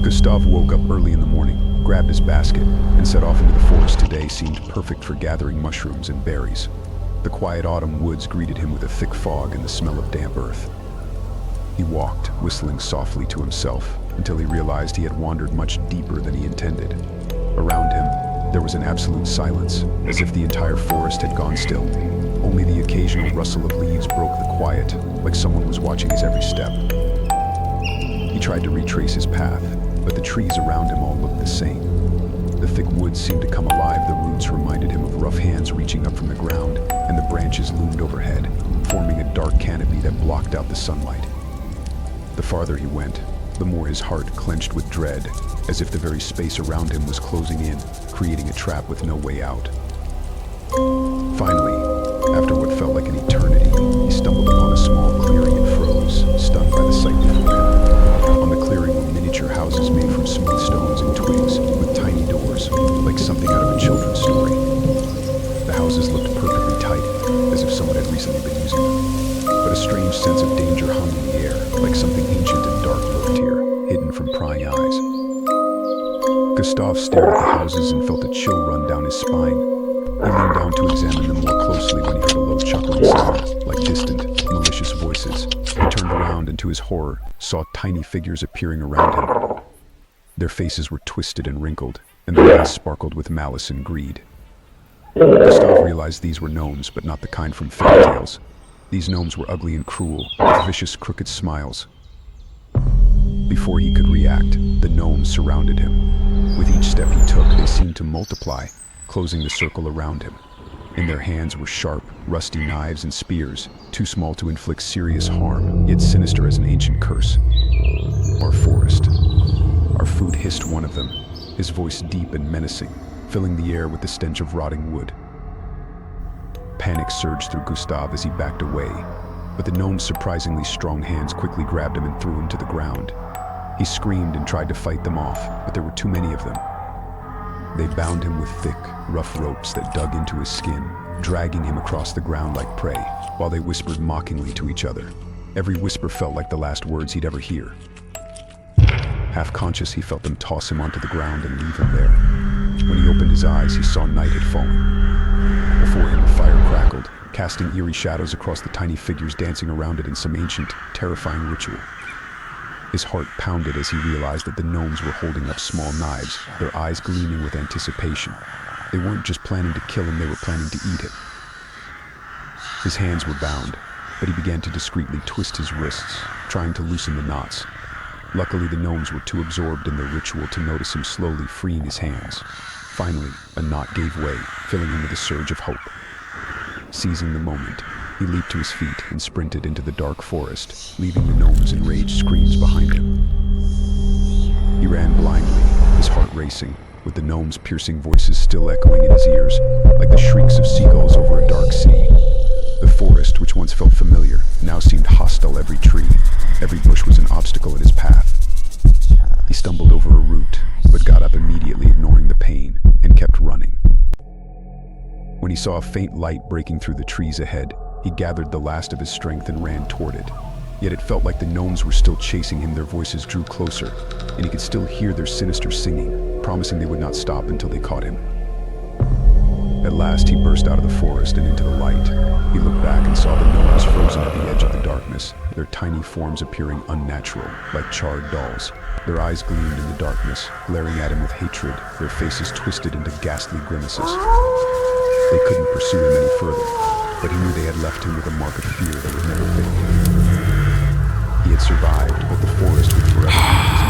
Gustav woke up early in the morning, grabbed his basket, and set off into the forest. Today seemed perfect for gathering mushrooms and berries. The quiet autumn woods greeted him with a thick fog and the smell of damp earth. He walked, whistling softly to himself, until he realized he had wandered much deeper than he intended. Around him, there was an absolute silence, as if the entire forest had gone still. Only the occasional rustle of leaves broke the quiet, like someone was watching his every step. He tried to retrace his path, but the trees around him all looked the same. The thick woods seemed to come alive. The roots reminded him of rough hands reaching up from the ground, and the branches loomed overhead, forming a dark canopy that blocked out the sunlight. The farther he went, the more his heart clenched with dread, as if the very space around him was closing in, creating a trap with no way out. Finally, after what felt like an eternity, he stumbled upon a small clearing and froze, stunned by the sight before him. On the clearing were miniature houses made from smooth stones and twigs, with tiny doors, like something out of a children's story. The houses looked perfectly tidy, as if someone had recently been using them. But a strange sense of danger hung in the air, like something ancient and dark lurked here, hidden from prying eyes. Gustav stared at the houses and felt a chill run down his spine. He leaned down to examine them more closely when he heard a low chuckling sound, like distant, malicious voices. He turned around and, to his horror, saw tiny figures appearing around him. Their faces were twisted and wrinkled, and their eyes sparkled with malice and greed. Gustav realized these were gnomes, but not the kind from fairy tales. These gnomes were ugly and cruel, with vicious, crooked smiles. Before he could react, the gnomes surrounded him. With each step he took, they seemed to multiply, closing the circle around him. In their hands were sharp, rusty knives and spears, too small to inflict serious harm, yet sinister as an ancient curse. Our forest. Our food, hissed one of them, his voice deep and menacing, filling the air with the stench of rotting wood. Panic surged through Gustav as he backed away, but the gnome's surprisingly strong hands quickly grabbed him and threw him to the ground. He screamed and tried to fight them off, but there were too many of them. They bound him with thick, rough ropes that dug into his skin, dragging him across the ground like prey, while they whispered mockingly to each other. Every whisper felt like the last words he'd ever hear. Half-conscious, he felt them toss him onto the ground and leave him there. When he opened his eyes, he saw night had fallen. Before him, a fire crackled, casting eerie shadows across the tiny figures dancing around it in some ancient, terrifying ritual. His heart pounded as he realized that the gnomes were holding up small knives, their eyes gleaming with anticipation. They weren't just planning to kill him, they were planning to eat him. His hands were bound, but he began to discreetly twist his wrists, trying to loosen the knots. Luckily, the gnomes were too absorbed in their ritual to notice him slowly freeing his hands. Finally, a knot gave way, filling him with a surge of hope. Seizing the moment, he leaped to his feet and sprinted into the dark forest, leaving the gnomes' enraged screams behind him. He ran blindly, his heart racing, with the gnomes' piercing voices still echoing in his ears, like the shrieks of seagulls over a dark sea. The forest, which once felt familiar, now seemed hostile. Every tree, every bush was an obstacle in his path. He stumbled over a root, but got up immediately, ignoring the pain, and kept running. When he saw a faint light breaking through the trees ahead, he gathered the last of his strength and ran toward it. Yet it felt like the gnomes were still chasing him. Their voices drew closer, and he could still hear their sinister singing, promising they would not stop until they caught him. At last, he burst out of the forest and into the light. He looked back and saw the gnomes frozen at the edge of the darkness, their tiny forms appearing unnatural, like charred dolls. Their eyes gleamed in the darkness, glaring at him with hatred, their faces twisted into ghastly grimaces. They couldn't pursue him any further, but he knew they had left him with a mark of fear that would never fade. He had survived, but the forest would forever be his